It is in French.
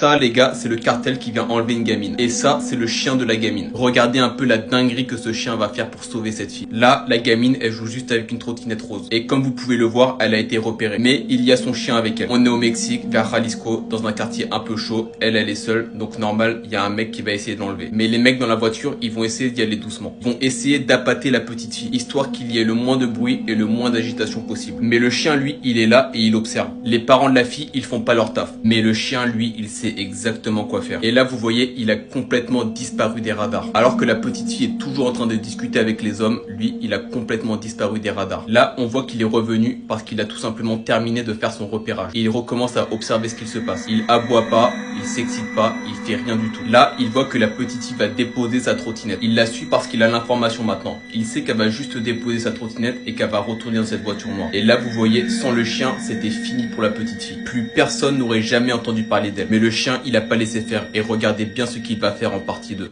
Ça, les gars, c'est le cartel qui vient enlever une gamine. Et ça, c'est le chien de la gamine. Regardez un peu la dinguerie que ce chien va faire pour sauver cette fille. Là, la gamine, elle joue juste avec une trottinette rose. Et comme vous pouvez le voir, elle a été repérée. Mais il y a son chien avec elle. On est au Mexique, vers Jalisco, dans un quartier un peu chaud. Elle est seule. Donc normal, il y a un mec qui va essayer de l'enlever. Mais les mecs dans la voiture, ils vont essayer d'y aller doucement. Ils vont essayer d'appâter la petite fille, histoire qu'il y ait le moins de bruit et le moins d'agitation possible. Mais le chien, lui, il est là et il observe. Les parents de la fille, ils font pas leur taf. Mais le chien, lui, il sait exactement quoi faire. Et là, vous voyez, il a complètement disparu des radars. Alors que la petite fille est toujours en train de discuter avec les hommes, lui, il a complètement disparu des radars. Là, on voit qu'il est revenu parce qu'il a tout simplement terminé de faire son repérage. Et il recommence à observer ce qu'il se passe. Il aboie pas, il s'excite pas, il fait rien du tout. Là, il voit que la petite fille va déposer sa trottinette. Il la suit parce qu'il a l'information maintenant. Il sait qu'elle va juste déposer sa trottinette et qu'elle va retourner dans cette voiture noire. Et là, vous voyez, sans le chien, c'était fini pour la petite fille. Plus personne n'aurait jamais entendu parler d'elle. Mais le chien, il a pas laissé faire. Et regardez bien ce qu'il va faire en partie 2.